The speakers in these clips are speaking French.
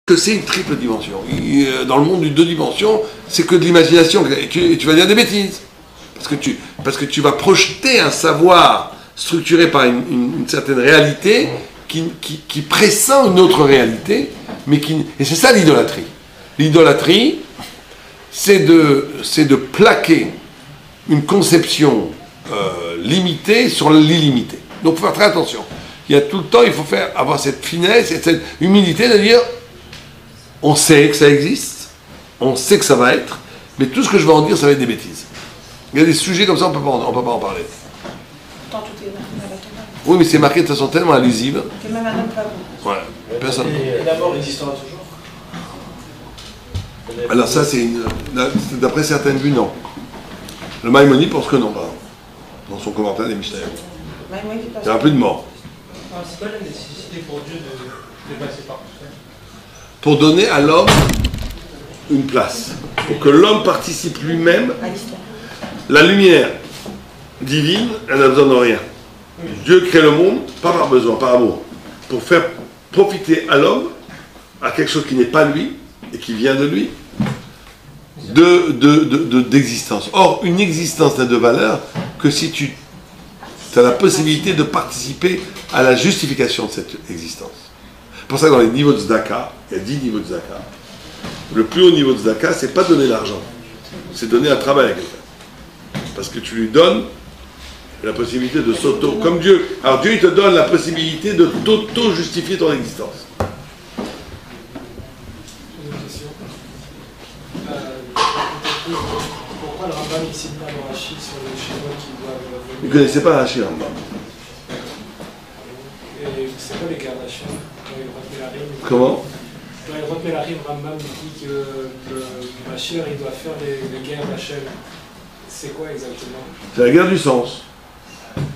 que c'est une triple dimension. Dans le monde du deux dimensions, c'est que de l'imagination, et tu vas dire des bêtises. Parce que tu vas projeter un savoir structuré par une certaine réalité qui pressent une autre réalité, et c'est ça l'idolâtrie. L'idolâtrie, c'est de plaquer une conception limitée sur l'illimité. Donc il faut faire très attention. Il y a tout le temps, il faut avoir cette finesse et cette humilité de dire on sait que ça existe, on sait que ça va être, mais tout ce que je vais en dire, ça va être des bêtises. Il y a des sujets comme ça, on ne peut pas en parler. Pourtant, tout est marqué dans la Torah. Oui, mais c'est marqué de façon tellement allusive. Que même un homme pas bon. Ouais, personne. Et la mort existera toujours? Alors ça, d'après certaines vues, non. Le Maïmonide pense que non, par exemple, dans son commentaire des Mishnayot. Il n'y aura plus de mort. C'est quoi la nécessité pour Dieu de passer par tout ça? Pour donner à l'homme une place. Pour que l'homme participe lui-même. La lumière divine, elle n'a besoin de rien. Dieu crée le monde, pas par besoin, par amour. Pour faire profiter à l'homme, à quelque chose qui n'est pas lui, et qui vient de lui, d'existence. Or, une existence n'a de valeur que si tu as la possibilité de participer à la justification de cette existence. C'est pour ça que dans les niveaux de Tzedaka, il y a 10 niveaux de Tzedaka. Le plus haut niveau de Tzedaka, c'est pas donner l'argent, c'est donner un travail à quelqu'un. Parce que tu lui donnes la possibilité de s'auto... Comme Dieu. Alors Dieu, il te donne la possibilité de t'auto-justifier ton existence. Pourquoi le Rambam il cite pas le Rashi sur les Shemot qui doivent... Vous ne connaissez pas Rashi, Rambam. Et c'est quoi les guerres d'Hachem? Comment? Dans les Rotmelarim, Rambam dit que le Mashiach il doit faire les guerres d'Hachem. C'est quoi exactement? C'est la guerre du sens.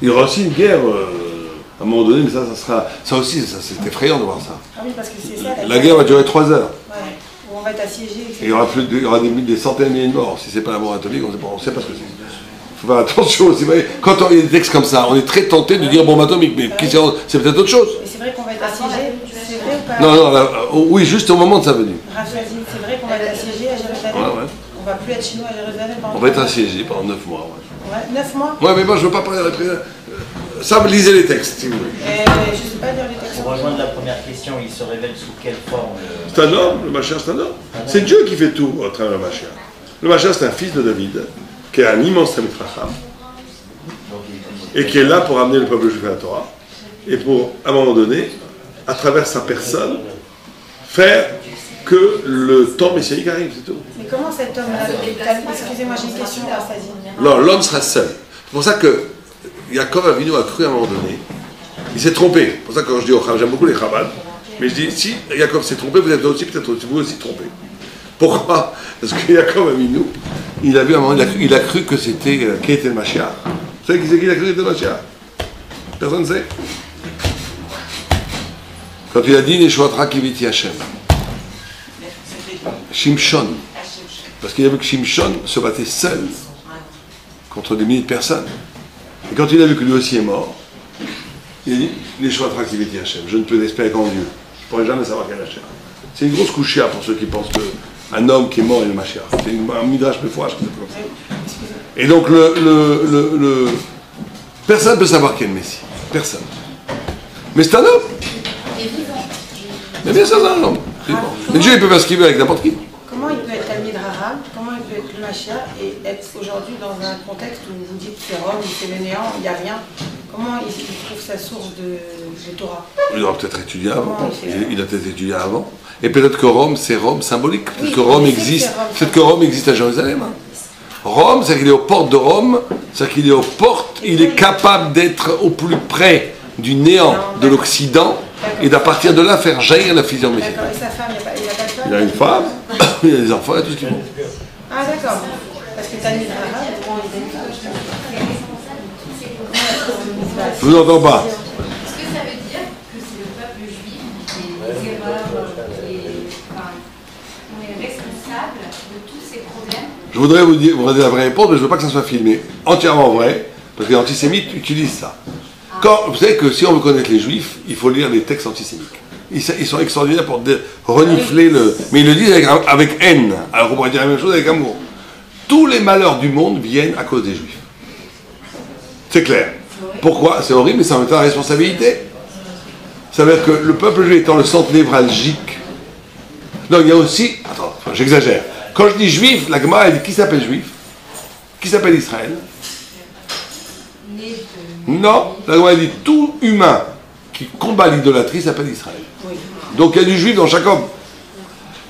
Il y aura aussi une guerre à un moment donné, mais ça sera... Ça aussi, c'est effrayant de voir ça. Ah oui, parce que c'est ça. La guerre va durer 3 heures. Ouais. Où on va être assiégé. Et il y aura des centaines de milliers de morts. Si c'est pas la mort atomique, on ne sait pas ce que c'est. Il faut faire attention aussi. Quand il y a des textes comme ça, on est très tenté de dire bombe atomique, mais c'est peut-être autre chose. Et c'est vrai qu'on va être assiégé. C'est vrai ou pas? Non, oui, juste au moment de sa venue. Raphaël, c'est vrai qu'on va être assiégé à Jérusalem. Ouais. On va plus être chez nous à Jérusalem pendant... On va être assiégé pendant 9 mois. Ouais, 9 mois. Ouais, mais moi je veux pas parler de la ça, lisez les textes, si vous voulez. Je sais pas dire les textes. Pour rejoindre la première question, il se révèle sous quelle forme? C'est un homme, le Mashiach, c'est un homme. C'est Dieu qui fait tout au travers du Mashiach. Le Mashiach, c'est un fils de David, qui est un immense Talmid Chacham, et qui est là pour amener le peuple juif à la Torah, et pour, à un moment donné, à travers sa personne, faire que le temps messianique arrive, c'est tout. Mais comment cet homme-là... Excusez-moi, j'ai une question, Rafazi. Non, l'homme sera seul. C'est pour ça que Yaakov Avinu a cru à un moment donné. Il s'est trompé. C'est pour ça que quand je dis j'aime beaucoup les Chabad, mais je dis si Yaakov s'est trompé, vous êtes aussi peut-être vous aussi trompé. Pourquoi? Parce que Yaakov Avinu, il a vu à un moment, il a cru que c'était qui était le Mashiach. Vous savez qui c'est qui a cru que c'était le Mashiach? Personne ne sait. Quand il a dit Neshuatra Kiviti Hashem, Shimshon, parce qu'il a vu que Shimshon se battait seul contre des milliers de personnes. Et quand il a vu que lui aussi est mort, il a dit les choix attractivité Hachem, je ne peux espérer qu'en Dieu. Je ne pourrai jamais savoir quel Hachem. C'est une grosse couchia pour ceux qui pensent qu'un homme qui est mort est le Mashiach. C'est un midrash péfoirage comme ça. Et donc personne ne peut savoir qui est le Messie. Personne. Mais c'est un homme. Mais bien sûr, c'est un homme. Mais Dieu, il peut faire ce qu'il veut avec n'importe qui. Comment il peut être Talmid Raham, comment il peut être le Mashiach et être aujourd'hui dans un contexte où vous dites que c'est Rome, c'est le néant, il n'y a rien? Comment il trouve sa source de Torah? Il aura peut-être étudié avant. Il a peut-être étudié avant. Et peut-être que Rome, c'est Rome symbolique. Peut-être que Rome existe. Peut-être que Rome existe à Jérusalem. Rome, c'est qu'il est aux portes de Rome, c'est qu'il est aux portes, il est capable d'être au plus près du néant de l'Occident et d'à partir de là faire jaillir la fusion messianique. D'accord, et sa femme, il n'y a pas de femme? Il y a une femme, il y a des enfants, il y a tout ce qu'il faut. Ah d'accord, parce que Talmid Raham... Je vous entends pas. Est-ce que ça veut dire que c'est le peuple juif qui est responsable de tous ces problèmes? Je voudrais vous donner la vraie réponse, mais je ne veux pas que ça soit filmé. Entièrement vrai, parce que les antisémites utilisent ça. Vous savez que si on veut connaître les juifs, il faut lire les textes antisémites. Ils sont extraordinaires pour renifler le... Mais ils le disent avec haine. Alors on pourrait dire la même chose avec amour. Tous les malheurs du monde viennent à cause des Juifs. C'est clair. Pourquoi? C'est horrible, mais c'est en même temps la responsabilité. Ça veut dire que le peuple juif étant le centre névralgique. Non, il y a aussi... Attends, j'exagère. Quand je dis juif, la Gemara elle dit qui s'appelle juif? Qui s'appelle Israël? Non, la Gemara dit tout humain qui combat l'idolâtrie s'appelle Israël. Oui. Donc il y a du juif dans chaque homme.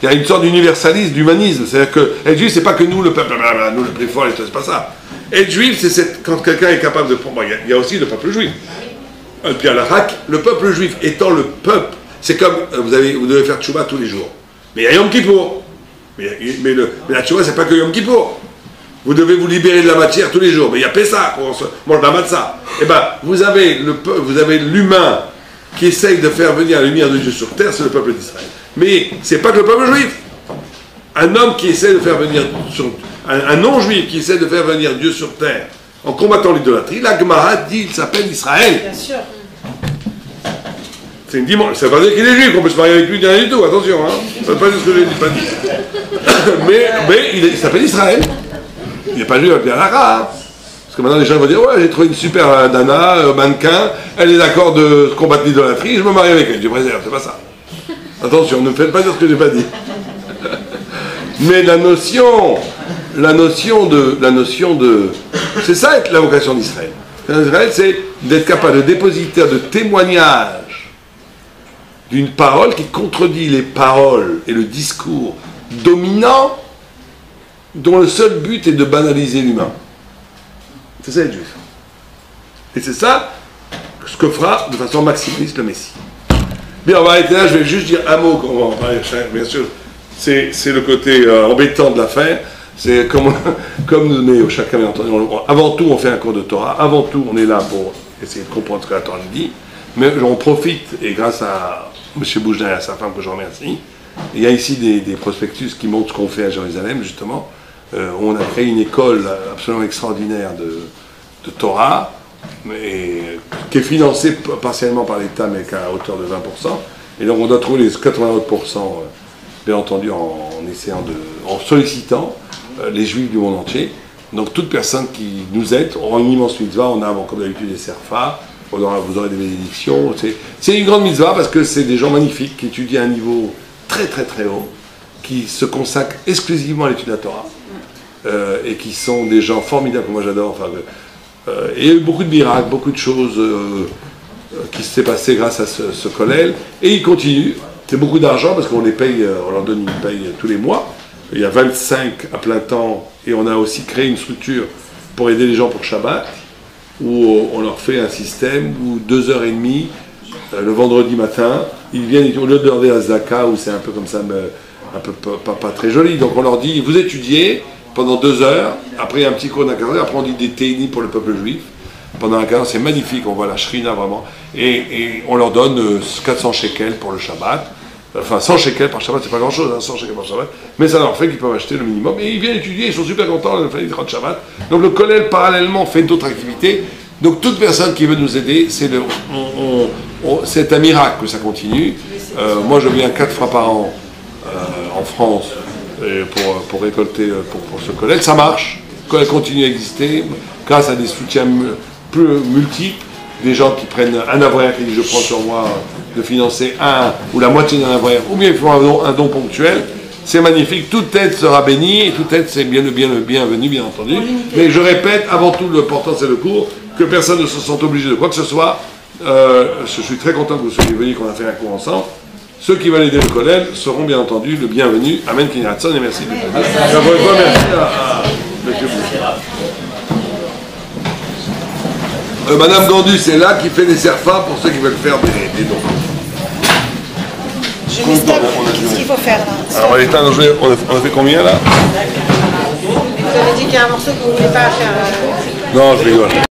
Il y a une sorte d'universalisme, d'humanisme. C'est-à-dire que être juif, c'est pas que nous, le peuple, nous le plus fort, c'est pas ça. Être juif, c'est quand quelqu'un est capable de prendre. Il y a aussi le peuple juif. Puis à l'Irak, le peuple juif étant le peuple, c'est comme vous devez faire tchouba tous les jours. Mais il y a Yom Kippour. Mais la tchouba, c'est pas que Yom Kippour. Vous devez vous libérer de la matière tous les jours. Mais il y a Pessah, on mange de la matzah. Eh bien, vous avez l'humain qui essaye de faire venir la lumière de Dieu sur terre, c'est le peuple d'Israël. Mais c'est pas que le peuple juif. Un homme qui essaie de faire venir un non-juif qui essaie de faire venir Dieu sur terre en combattant l'idolâtrie, la Gemara dit il s'appelle Israël. Bien sûr. C'est une dimension. Ça ne veut pas dire qu'il est juif, qu'on peut se marier avec lui, rien du tout, attention, hein. Ça ne veut pas dire ce que j'ai pas dit. mais il s'appelle Israël. Il n'est pas juif avec Pierre-Lara, hein. Parce que maintenant les gens vont dire ouais, j'ai trouvé une super nana, mannequin, elle est d'accord de combattre l'idolâtrie, je me marie avec elle. Je préserve, c'est pas ça. Attention, ne me faites pas dire ce que j'ai pas dit. Mais la notion de, c'est ça être la vocation d'Israël. L'Israël, c'est d'être capable de dépositaire de témoignage d'une parole qui contredit les paroles et le discours dominant, dont le seul but est de banaliser l'humain. C'est ça être juif. Et c'est ça ce que fera de façon maximaliste le Messie. Bien, on va arrêter là, je vais juste dire un mot, on va en parler, bien sûr. C'est le côté embêtant de l'affaire. C'est comme mais chacun bien entendu. Avant tout, on fait un cours de Torah. Avant tout, on est là pour essayer de comprendre ce que la Torah nous dit. Mais on profite, et grâce à M. Boujna et à sa femme que je remercie, il y a ici des prospectus qui montrent ce qu'on fait à Jérusalem, justement. On a créé une école absolument extraordinaire de Torah, qui est financée partiellement par l'État, mais qu'à hauteur de 20%. Et donc on doit trouver les 80 autres pourcents, bien entendu, en sollicitant les Juifs du monde entier. Donc toute personne qui nous aide aura une immense mitzvah. On a, comme d'habitude, des serfas, vous aurez des bénédictions. C'est une grande mitzvah parce que c'est des gens magnifiques qui étudient à un niveau très très très haut, qui se consacrent exclusivement à l'étude de la Torah, et qui sont des gens formidables que moi j'adore. Enfin, et il y a eu beaucoup de miracles, beaucoup de choses qui s'est passé grâce à ce kollel, et ils continuent. C'est beaucoup d'argent parce qu'on les paye, on leur donne une paye tous les mois. Il y a 25 à plein temps, et on a aussi créé une structure pour aider les gens pour Shabbat, où on leur fait un système où 2h30 le vendredi matin, ils viennent, au lieu de leur dire Zaka, où c'est un peu comme ça, mais un peu pas très joli. Donc on leur dit, vous étudiez pendant 2 heures, après il y a un petit cours d'un quart d'heure, après on dit des ténis pour le peuple juif. Pendant un quart d'heure, c'est magnifique, on voit la shrina vraiment. Et on leur donne 400 shekels pour le Shabbat. Enfin, 100 shekels par Shabbat, c'est pas grand-chose, hein, 100 shekels par Shabbat. Mais ça leur fait qu'ils peuvent acheter le minimum. Et ils viennent étudier, ils sont super contents, on a fait de Shabbat. Donc le kollel, parallèlement, fait d'autres activités. Donc toute personne qui veut nous aider, c'est un miracle que ça continue. Moi, je viens 4 fois par an en France pour récolter pour ce kollel. Ça marche. Le kollel continue à exister grâce à des soutiens plus multiples. Des gens qui prennent un avraire qui dit je prends sur moi de financer un ou la moitié d'un avraire, ou bien ils font un don ponctuel. C'est magnifique. Toute aide sera bénie, et toute aide c'est bien le bienvenu, bien entendu. Mais je répète, avant tout, l'important c'est le cours, que personne ne se sente obligé de quoi que ce soit. Je suis très content que vous soyez venus, qu'on a fait un cours ensemble. Ceux qui veulent aider le kollel seront bien entendu le bienvenu. Amen, Kinyaratson, et merci. Merci à M. Boucher. Madame Gandus est là, qui fait des serfas pour ceux qui veulent faire des dons. Je vais stop. Qu'est-ce qu'il faut faire là? Alors, on a fait combien là? Vous avez dit qu'il y a un morceau que vous ne voulez pas faire. Non, je rigole.